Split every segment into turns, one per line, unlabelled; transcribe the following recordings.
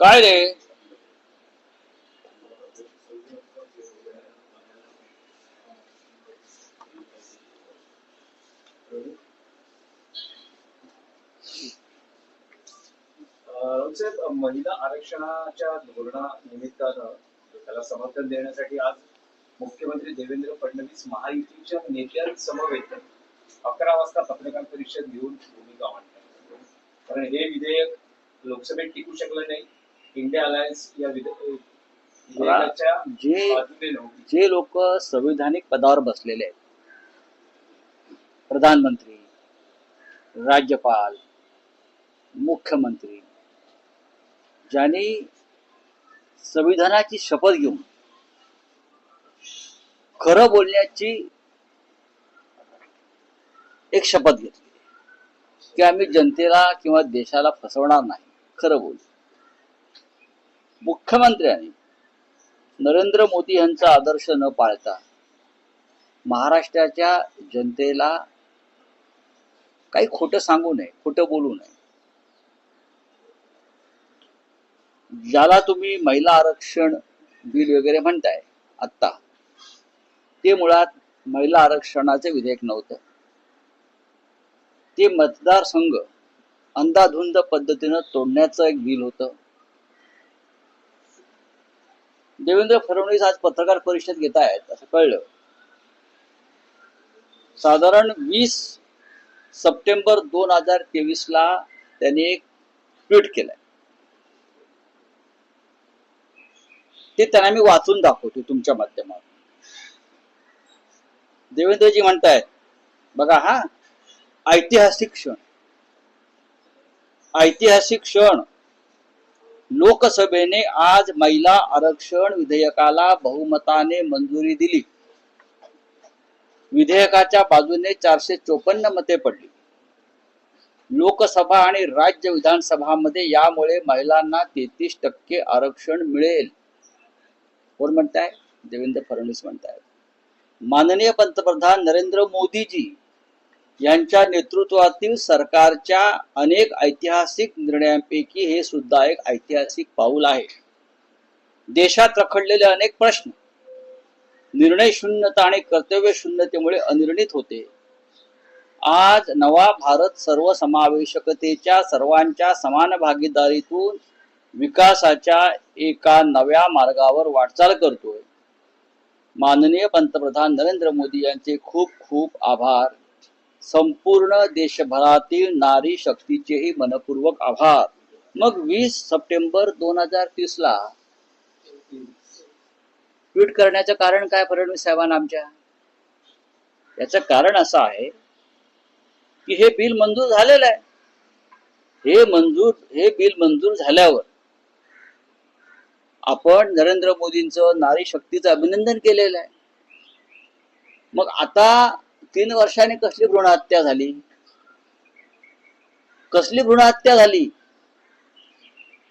काय रे?
महिला आरक्षणाच्या धोरणानिमित्तानं त्याला समर्थन देण्यासाठी आज मुख्यमंत्री देवेंद्र फडणवीस महायुतीच्या नेत्यांसमवेत 11 वाजता पत्रकार परिषद घेऊन भूमिका मांडतात. कारण हे विधेयक लोकसभेत टिकू शकलं नाही. इंडिया अलायन्स या विधेयकाच्या बाजूने नव्हती.
जे लोक संविधानिक पदावर बसलेले आहेत, प्रधानमंत्री, राज्यपाल, मुख्यमंत्री, ज्यांनी संविधानाची शपथ घेऊन खरं बोलण्याची एक शपथ घेतली की आम्ही जनतेला किंवा देशाला फसवणार नाही, खरं बोलू. मुख्यमंत्र्यांनी नरेंद्र मोदी यांचा आदर्श न पाळता महाराष्ट्राच्या जनतेला काही खोटं सांगू नये, खोटं बोलू नये. ज्याला तुम्ही महिला आरक्षण बिल वगैरे म्हणताय आत्ता, ते मुळात महिला आरक्षणाचे विधेयक नव्हतं. ते मतदारसंघ अंधाधुंद पद्धतीनं तोडण्याचं एक बिल होतं. देवेंद्र फडणवीस आज पत्रकार परिषद घेत आहेत असं कळलं. साधारण 20 सप्टेंबर 2023 ला त्यांनी एक ट्विट केलंय. ते त्यांना मी वाचून दाखवतो तुमच्या माध्यमातून. देवेंद्रजी म्हणतायत, बघा हा ऐतिहासिक क्षण, ऐतिहासिक क्षण. लोकसभेने आज महिला आरक्षण विधेयकाला बहुमताने मंजुरी दिली. विधेयकाच्या बाजूने 454 मते पडली. लोकसभा आणि राज्य विधानसभामध्ये यामुळे महिलांना 33% आरक्षण मिळेल. कोण म्हणताय? देवेंद्र फडणवीस म्हणतायत. माननीय पंतप्रधान नरेंद्र मोदीजी यांच्या नेतृत्वातील सरकारच्या अनेक ऐतिहासिक निर्णयांपैकी हे सुद्धा एक ऐतिहासिक पाऊल आहे. देशात रखडलेले अनेक प्रश्न निर्णय शून्यता आणि कर्तव्य शून्यतेमुळे अनिर्णित होते. आज नवा भारत सर्वसमावेशकतेच्या, सर्वांच्या समान भागीदारीतून विकासाच्या एका नव्या मार्गावर वाटचाल करतोय. माननीय पंतप्रधान नरेंद्र मोदी यांचे खूप खूप आभार. संपूर्ण देशभरातील नारी शक्तीचेही मनपूर्वक आभार. मग 20 सप्टेंबर 2030 ला ट्विट करण्याचं कारण काय फडणवीस साहेबांना आमच्या? याचं कारण असं आहे की हे बिल मंजूर झालेलं आहे. हे बिल मंजूर झाल्यावर आपण नरेंद्र मोदींचं नारी शक्तीचं अभिनंदन केलेलं आहे. मग आता 3 वर्षांनी कसली भ्रूणहत्या झाली? कसली भ्रूणहत्या झाली?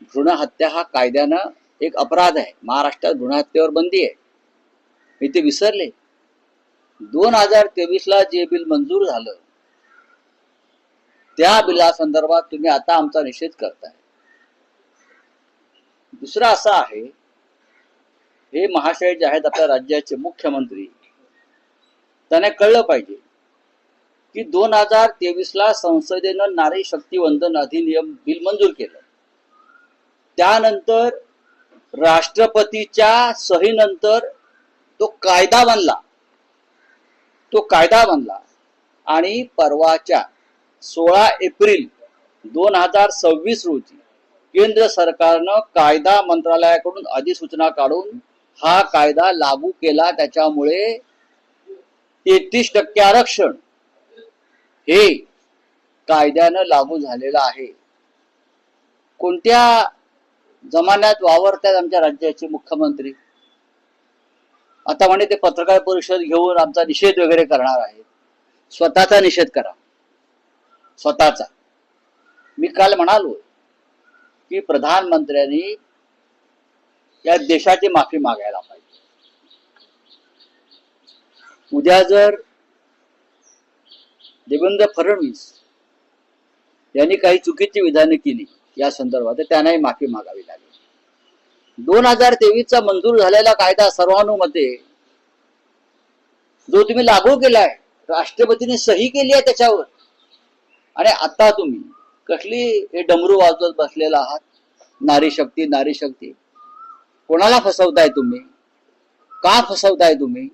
भ्रूणहत्या हा कायद्यानं एक अपराध आहे. महाराष्ट्रात भ्रूणहत्येवर बंदी आहे. मी ते विसरले. 2023 ला जे बिल मंजूर झालं त्या बिलासंदर्भात तुम्ही आता आमचा निषेध करताय. दुसरा असा आहे, हे महाशय जे आहेत आपल्या राज्याचे मुख्यमंत्री, त्यांना कळलं पाहिजे की 2023 ला संसदेनं नारी शक्ती वंदन अधिनियम बिल मंजूर केलं. त्यानंतर राष्ट्रपतीच्या सहीनंतर तो कायदा बनला आणि परवाच्या 16 एप्रिल 2026 रोजी केंद्र सरकारनं कायदा मंत्रालयाकडून अधिसूचना काढून हा कायदा लागू केला. त्याच्यामुळे 33% आरक्षण हे कायद्यानं लागू झालेलं आहे. कोणत्या जमान्यात वावरतात आमच्या राज्याचे मुख्यमंत्री? आता म्हणे ते पत्रकार परिषद घेऊन आमचा निषेध वगैरे करणार आहेत. स्वतःचा निषेध करा, स्वतःचा. मी काल म्हणालो की प्रधानमंत्र्यांनी या देशाची माफी मागायला पाहिजे. उद्या जर देवेंद्र फडणवीस यांनी काही चुकीची विधाने केली या संदर्भात, तर त्यांनाही माफी मागावी लागेल. 2023चा मंजूर झालेला कायदा सर्वानुमते जो तुम्ही लागू केलाय, राष्ट्रपतीने सही केली आहे त्याच्यावर, आणि आता तुम्ही कसली हे डमरू वाजवत बसलेला आहात, नारी शक्ती नारी शक्ती. कोणाला फसवताय तुम्ही? का फसवताय तुम्ही?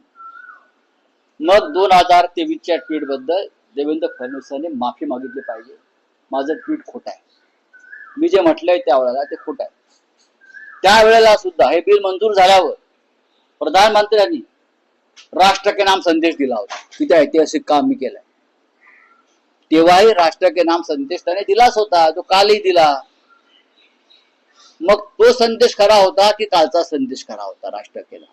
मग 2023च्या ट्विट बद्दल देवेंद्र फडणवीसांनी माफी मागितली पाहिजे. माझं ट्विट खोटं आहे, मी जे म्हटलंय त्यावेळेला ते खोटं आहे. त्यावेळेला सुद्धा हे बिल मंजूर झाल्यावर प्रधानमंत्र्यांनी राष्ट्र के नाम संदेश दिला होता, किती ऐतिहासिक काम मी केलंय. तेव्हाही राष्ट्र के नाम संदेश त्याने दिलाच होता, तो कालही दिला. मग तो संदेश खरा होता की कालचा संदेश खरा होता? राष्ट्र के नाम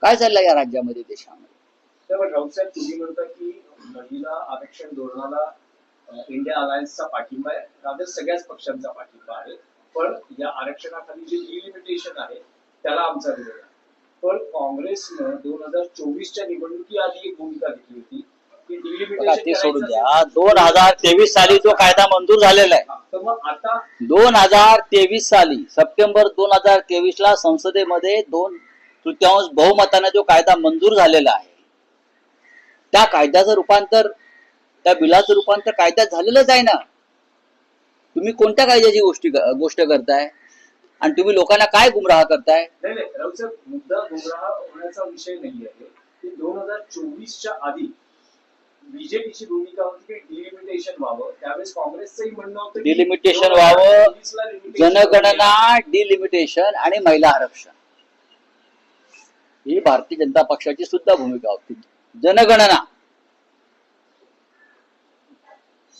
काय चाललंय या राज्यामध्ये, देशामध्ये?
त्यामुळे राऊतसाहेब तुम्ही म्हणता की महिला आरक्षण धोरणाला इंडिया अलायन्सचा पाठिंबा आहे, राज्यात सगळ्याच पक्षांचा पाठिंबा आहे, पण या आरक्षणाखाली जे डिलिमिटेशन आहे त्याला आमचा विरोध आहे. पण काँग्रेसनं 2024च्या निवडणुकीआधी एक भूमिका घेतली होती की
ते सोडून द्या. 2023 साली जो कायदा मंजूर झालेला आहे,
तर मग आता
2023 साली सप्टेंबर 2023ला संसदेमध्ये 2/3 बहुमताने जो कायदा मंजूर झालेला आहे, त्या कायद्याचं रूपांतर, त्या बिलाचं रूपांतर कायद्यात झालेलंच आहे ना. तुम्ही कोणत्या कायद्याची गोष्ट करताय आणि तुम्ही लोकांना काय गुमराह करताय?
नाही राऊतसाहेब, मुद्दा गुमराह होण्याचा विषय नाही आहे की 2024च्या आधी बीजेपीची भूमिका होती की डिलिमिटेशन व्हावं. त्यावेळेस काँग्रेसचंही म्हणणं होतं
डिलिमिटेशन व्हावं, जनगणना, डिलिमिटेशन आणि महिला आरक्षण ही भारतीय जनता पक्षाची सुद्धा भूमिका होती. जनगणना,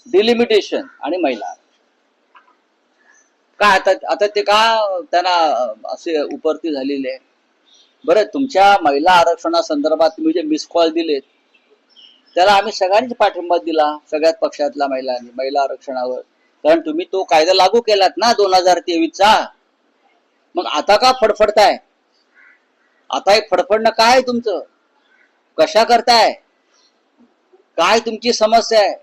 डिलिमिटेशन आणि महिला आरक्षण. काय आता ते का त्यांना असे उपरती झालेले आहे? बरं, तुमच्या महिला आरक्षणासंदर्भात तुम्ही जे मिस कॉल दिलेत त्याला आम्ही सगळ्यांनी पाठिंबा दिला, सगळ्याच पक्षातल्या महिलांनी महिला आरक्षणावर, कारण तुम्ही तो कायदा लागू केलात ना 2023चा. मग आता का फडफडताय? आता हे फडफडणं काय आहे तुमचं? कशा करताय? काय तुमची समस्या आहे?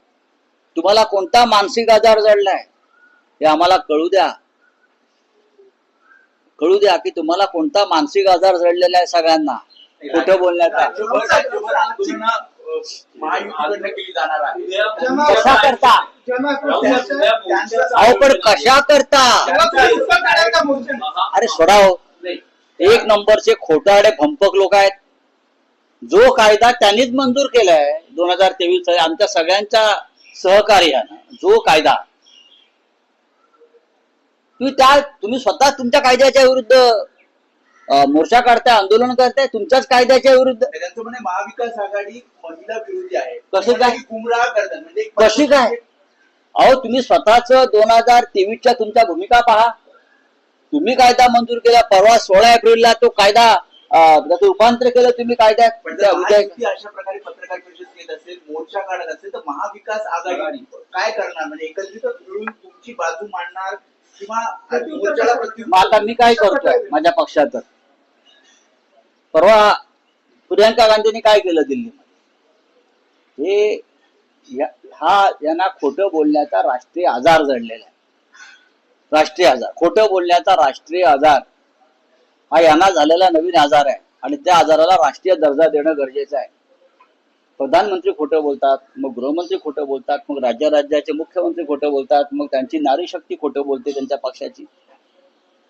तुम्हाला कोणता मानसिक आजार जडलाय हे आम्हाला कळू द्या. कळू द्या की तुम्हाला कोणता मानसिक आजार जडलेला आहे सगळ्यांना खोटं बोलण्याचा. कशा करता? अहो पण कशा करता? अरे सोडाव, एक नंबरचे खोटारडे भंपक लोक आहेत. जो कायदा त्यांनीच मंजूर केलाय 2023 साली आमच्या सगळ्यांच्या सहकार्यानं, जो कायदा तुम्ही स्वतः तुमच्या कायद्याच्या विरुद्ध मोर्चा काढताय, आंदोलन करताय तुमच्याच कायद्याच्या विरुद्ध.
त्यांचं म्हणे महाविकास आघाडी महिला विरोधी आहे.
कसं काय?
गुमराह करतात म्हणजे
कशी काय? अहो तुम्ही स्वतःच 2023च्या तुमच्या भूमिका पहा. तुम्ही कायदा मंजूर केला परवा 16 एप्रिलला, तो कायदा त्याचं रूपांतर केलं तुम्ही कायद्यात.
अशा प्रकारे पत्रकार परिषद घेत असेल, मोर्चा काढत असेल, तर महाविकास आघाडी काय करणार? म्हणजे एकत्रित मिळून तुमची बाजू मांडणार किंवा मोर्चाला
आता मी काय करतोय माझ्या पक्षात? परवा प्रियंका गांधींनी काय केलं दिल्लीमध्ये? यांना खोटं बोलण्याचा राष्ट्रीय आजार जडलेला आहे. राष्ट्रीय आजार, खोटं बोलण्याचा राष्ट्रीय आजार हा यांना झालेला नवीन आजार आहे आणि त्या आजाराला राष्ट्रीय दर्जा देणं गरजेचं आहे. प्रधानमंत्री खोटं बोलतात, मग गृहमंत्री खोटं बोलतात, मग राज्याचे मुख्यमंत्री खोटं बोलतात, मग त्यांची नारी शक्ती खोटं बोलते त्यांच्या पक्षाची.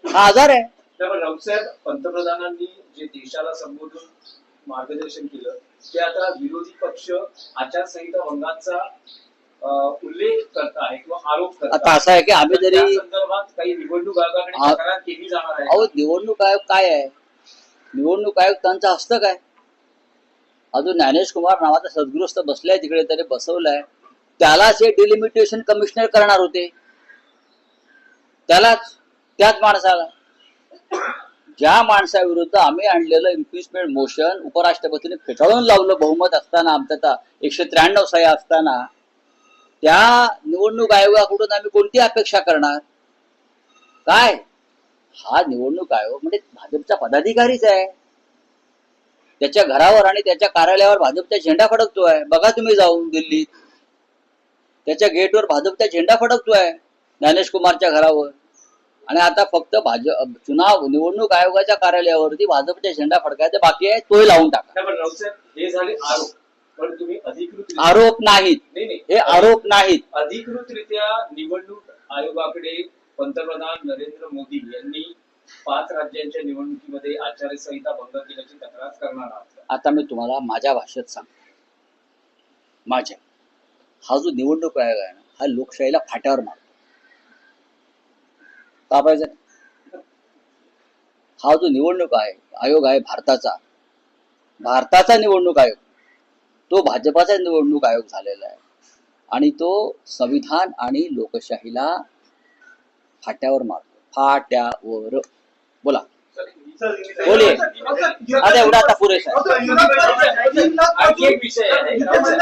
हा आजार आहे.
त्यामुळे राऊतसाहेब, पंतप्रधानांनी जे देशाला संबोधून मार्गदर्शन केलं ते आता विरोधी पक्ष आचारसंहिता भंगाचा उल्लेख करत आहे किंवा आरोप करत.
आता असं आहे की आम्ही जरी
संदर्भात काही निवडणूक आयोगाकडे तक्रार केली जाणार आहे.
अहो निवडणूक आयोग काय आहे? निवडणूक आयोग त्यांचं हस्तक आहे. अजून ज्ञानेश कुमार नावाचा सद्गृहस्थ बसलाय तिकडे, त्याने बसवलाय. त्यालाच हे डिलिमिटेशन कमिशनर करणार होते, त्याच माणसाला. ज्या माणसाविरुद्ध आम्ही आणलेलं इम्पिचमेंट मोशन उपराष्ट्रपतीने फेटाळून लावलं बहुमत असताना, आमच्या 193 सह्या असताना, त्या निवडणूक आयोगाकडून आम्ही कोणती अपेक्षा करणार? काय हा निवडणूक आयोग म्हणजे भाजपचा पदाधिकारीच आहे. त्याच्या घरावर आणि त्याच्या कार्यालयावर भाजपचा झेंडा फडकतोय. बघा तुम्ही जाऊन दिल्लीत, त्याच्या गेटवर भाजपचा झेंडा फडकतोय ज्ञानेश कुमारच्या घरावर. आणि आता फक्त निवडणूक आयोगाच्या कार्यालयावरती भाजपचा झेंडा फडकायचा बाकी आहे, तोही लावून टाका.
नाही, पण राऊत साहेब, हे झाले आरोप. पण तुम्ही अधिकृत
आरोप नाहीत,
नाही
हे आरोप नाहीत.
अधिकृतरित्या निवडणूक आयोगाकडे पंतप्रधान नरेंद्र मोदी यांनी 5 राज्यांच्या निवडणुकीमध्ये आचारसंहिता भंग केल्याची तक्रार करणार आहात.
आता मी तुम्हाला माझ्या भाषेत सांगतो. हा जो निवडणूक आयोग आहे ना, हा लोकशाहीला फाट्यावर मारतो. का पाहिजे? हा जो निवडणूक आयोग आहे भारताचा निवडणूक आयोग, तो भाजपाचा निवडणूक आयोग झालेला आहे आणि तो संविधान आणि लोकशाहीला फाट्यावर मारतो. फाट्यावर. बोला, बोलिये. आता एवढा आता पुरेसा आहे.
आणखी एक विषय आहे.
मुख्यमंत्री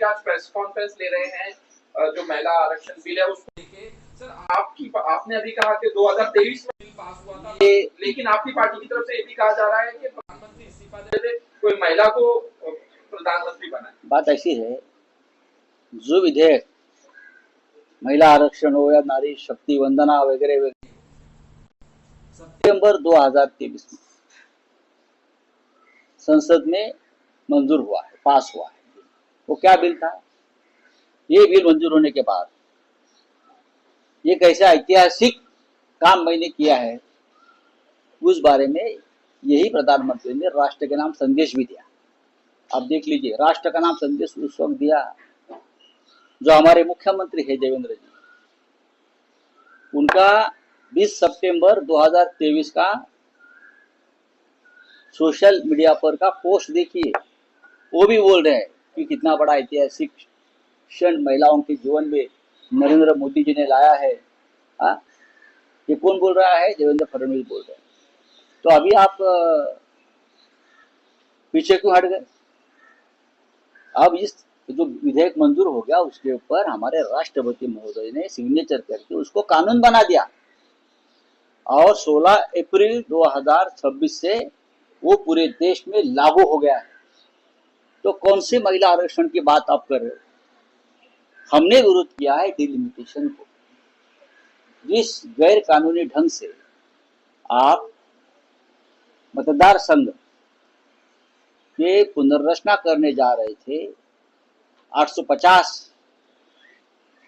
आज प्रेस कॉन्फ्रेंस ले रहे हैं, जो महिला आरक्षण बिल है उसको लेके। सर, आपने अभी कहा कि 2023 में बिल पास हुआ था, लेकिन आपकी पार्टी की तरफ से ये भी कहा जा रहा है कि प्रधानमंत्री इस्तीफा दे दे, कोई महिला को प्रधानमंत्री बनाए।
बात ऐसी है, जो विधेयक महिला आरक्षण हो या नारी शक्ति वंदना वगैरह वगैरह सितंबर 2023 में संसद में मंजूर हुआ है, पास हुआ है। वो क्या बिल था? ये बिल मंजूर होने के बाद एक ऐसा ऐतिहासिक काम मैंने किया है, उस बारे में यही प्रधानमंत्री ने राष्ट्र के नाम संदेश भी दिया। आप देख लीजिए, राष्ट्र का नाम संदेश उस वक्त दिया जो हमारे मुख्यमंत्री है देवेंद्र जी, उनका 20 सितंबर 2023 का सोशल मीडिया पर का पोस्ट देखिए। वो भी बोल रहे हैं कि कितना बड़ा ऐतिहासिक क्षण महिलाओं के जीवन में नरेंद्र मोदी जी ने लाया है। ये कौन बोल रहा है? देवेंद्र फडणवीस बोल रहे हैं। तो अभी आप पीछे क्यों हट गए? अब इस जो विधेयक मंजूर हो गया उसके ऊपर हमारे राष्ट्रपति महोदय ने सिग्नेचर करके उसको कानून बना दिया और 16 अप्रैल 2026 से वो पूरे देश में लागू हो गया है। तो कौन से महिला आरक्षण की बात आप कर रहे हो? हमने विरोध किया है डिलिमिटेशन को। जिस गैर कानूनी ढंग से आप मतदार संघ के पुनर्रचना करने जा रहे थे, 850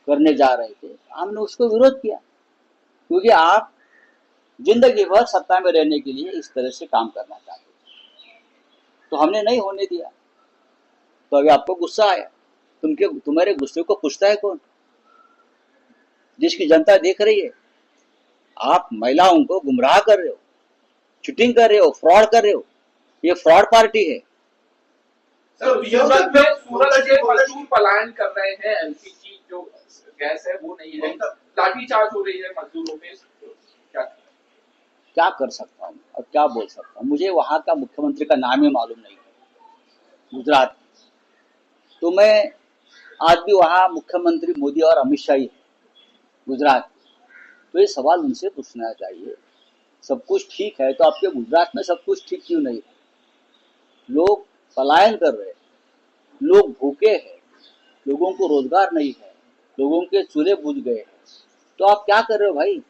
करने जा रहे थे, हमने उसको विरोध किया क्योंकि आप जिंदगी भर सत्ता में रहने के लिए इस तरह से काम करना चाहते थे, तो हमने नहीं होने दिया। तो अभी आपको गुस्सा आया। तुम्हारे गुस्से को पूछता है कौन? जिसकी जनता देख रही है। आप महिलाओं को गुमराह कर रहे हो, चीटिंग कर रहे हो, फ्रॉड कर रहे हो। ये फ्रॉड पार्टी है।
सूरत से मजदूर पलायन कर रहे हैं, एलपीजी जो गैस है वो नहीं है, लाठीचार्ज हो रही है मजदूरों पे,
क्या कर सकता हूँ और क्या बोल सकता हूँ? मुझे वहां का मुख्यमंत्री का नाम ही मालूम नहीं है, गुजरात। तो मैं आज भी वहां मुख्यमंत्री मोदी और अमित शाह ही है गुजरात। तो ये सवाल उनसे पूछना चाहिए। सब कुछ ठीक है तो आपके गुजरात में सब कुछ ठीक क्यों नहीं है? लोग पलायन कर रहे हैं, लोग भूखे हैं, लोगों को रोजगार नहीं है, लोगों के चूल्हे बुझ गए हैं। तो आप क्या कर रहे हो भाई?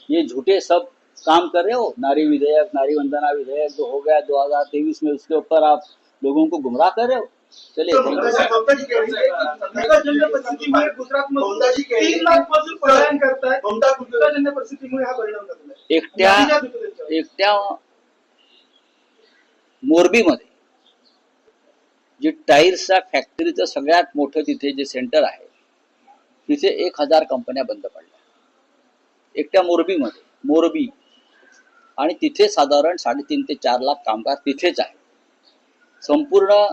ये झूठे सब काम कर रहे हो। नारी विधेयक, नारी वंदना विधेयक जो हो गया 2023 में, उसके ऊपर आप लोगों को गुमराह कर रहे हो। चलिए, एकट्या मोरबीमध्ये जे टायर्सच्या फॅक्टरीचं सगळ्यात मोठं तिथे जे सेंटर आहे, तिथे 1000 कंपन्या बंद पडल्या एकट्या मोरबी, आणि तिथे साधारण 3.5 ते 4 लाख कामगार तिथेच आहे। संपूर्ण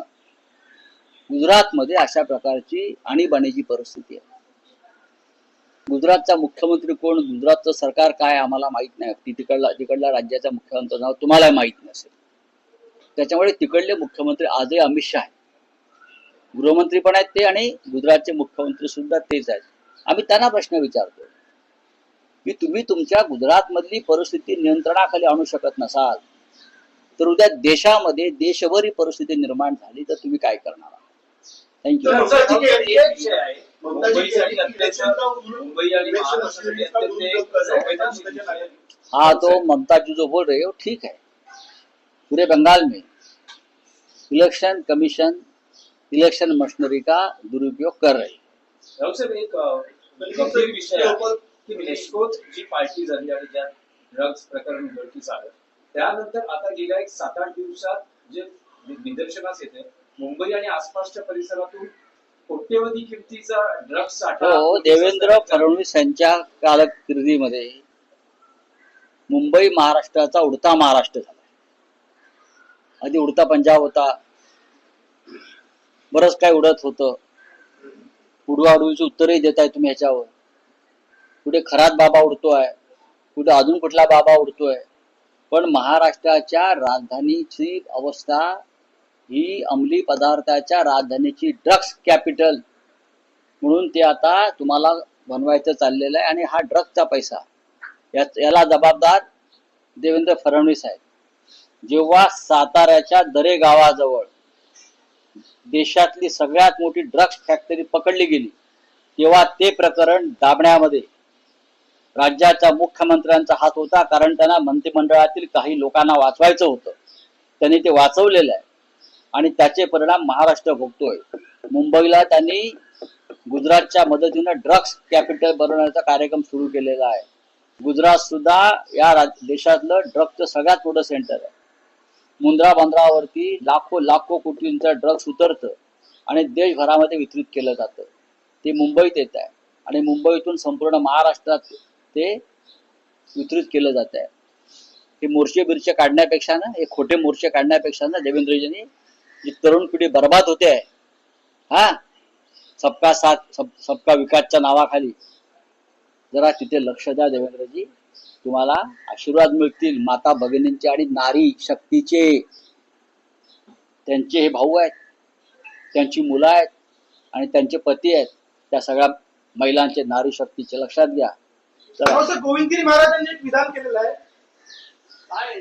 गुजरातमध्ये अशा प्रकारची आणीबाणीची परिस्थिती आहे। गुजरातचा मुख्यमंत्री कोण, गुजरातचं सरकार काय आम्हाला माहित नाही। तिकडल्या राज्याचा मुख्यमंत्री नाव तुम्हाला माहित नसेल। त्याच्यामुळे तिकडले मुख्यमंत्री आजही अमित शाह, गृहमंत्री पण आहेत ते, आणि गुजरातचे मुख्यमंत्री सुद्धा तेच आहेत। आम्ही त्यांना प्रश्न विचारतो की तुम्ही तुमच्या गुजरात मधली परिस्थिती नियंत्रणाखाली आणू शकत नसाल तर उद्या देशामध्ये देशभर ही परिस्थिती निर्माण झाली तर तुम्ही काय करणार आहात? थँक्यू।
मुंबईसाठी मुंबई आणि महाराष्ट्रासाठी अत्यंत संवेदनशील विषय आहे.
हाँ तो ममता जी जो बोल रही है वो ठीक है। पूरे बंगाल में इलेक्शन कमीशन इलेक्शन मशीनरी का दुरुपयोग कर रही है।
राहुल साहेब, एक गंभीर विषय आहे की नेस्कोत जी पार्टी झाली आणि ज्या ड्रग्ज प्रकरण उघडकीस आलं त्यानंतर आता गेल्या एक 7-8 दिवसात जे निदर्शनास येते मुंबई आणि आसपासच्या परिसरातून कोट्यवधी किमतीचा ड्रग्ज साठा
हो, देवेंद्र फडणवीस यांच्या कारकिर्दीमध्ये मुंबई महाराष्ट्राचा उडता महाराष्ट्र झाला। आधी उडता पंजाब होता, बरंच काय उडत होतं। उडवाउडवीची उत्तरही देताय तुम्ही ह्याच्यावर। कुठे खरात बाबा उडतोय, कुठे अजून कुठला बाबा उडतोय। पण महाराष्ट्राच्या राजधानीची अवस्था ही अंमली पदार्थाच्या राजधानीची ड्रग्स कॅपिटल म्हणून ते आता तुम्हाला बनवायचं चाललेलं आहे। आणि हा ड्रग्सचा पैसा याला जबाबदार देवेंद्र फडणवीस आहेत। जेव्हा साताऱ्याच्या दरे गावाजवळ देशातली सगळ्यात मोठी ड्रग्स फॅक्टरी पकडली गेली तेव्हा ते प्रकरण दाबण्यामध्ये राज्याच्या मुख्यमंत्र्यांचा हात होता, कारण त्यांना मंत्रिमंडळातील काही लोकांना वाचवायचं होतं। त्यांनी ते वाचवलेलं आहे आणि त्याचे परिणाम महाराष्ट्र भोगतोय। मुंबईला त्यांनी गुजरातच्या मदतीने ड्रग्स कॅपिटल बनवण्याचा कार्यक्रम सुरू केलेला आहे। गुजरात सुद्धा या देशातलं ड्रग्सचं सगळ्यात मोठं सेंटर आहे। मुंद्रा बंदरावरती लाखो कोटींचं ड्रग्स उतरतं आणि देशभरामध्ये वितरित केलं जातं। ते मुंबईत येत आहे आणि मुंबईतून संपूर्ण महाराष्ट्रात ते वितरित केलं जात आहे। हे मोर्चे बिर्चे काढण्यापेक्षा ना, हे खोटे मोर्चे काढण्यापेक्षा ना, देवेंद्रजींनी जी तरुण पिढी बर्बाद होते आहे, हा सबका साथ सबका विकासच्या नावाखाली जरा तिथे लक्ष द्या देवेंद्रजी। तुम्हाला आशीर्वाद मिळतील माता भगिनींचे आणि नारी शक्तीचे। त्यांचे हे भाऊ आहेत, त्यांची मुलं आहेत आणि त्यांचे पती आहेत। त्या सगळ्या महिलांचे नारी शक्तीचे लक्षात घ्या।
गोविंदगिरी महाराजांनी एक विधान केलेलं आहे, काय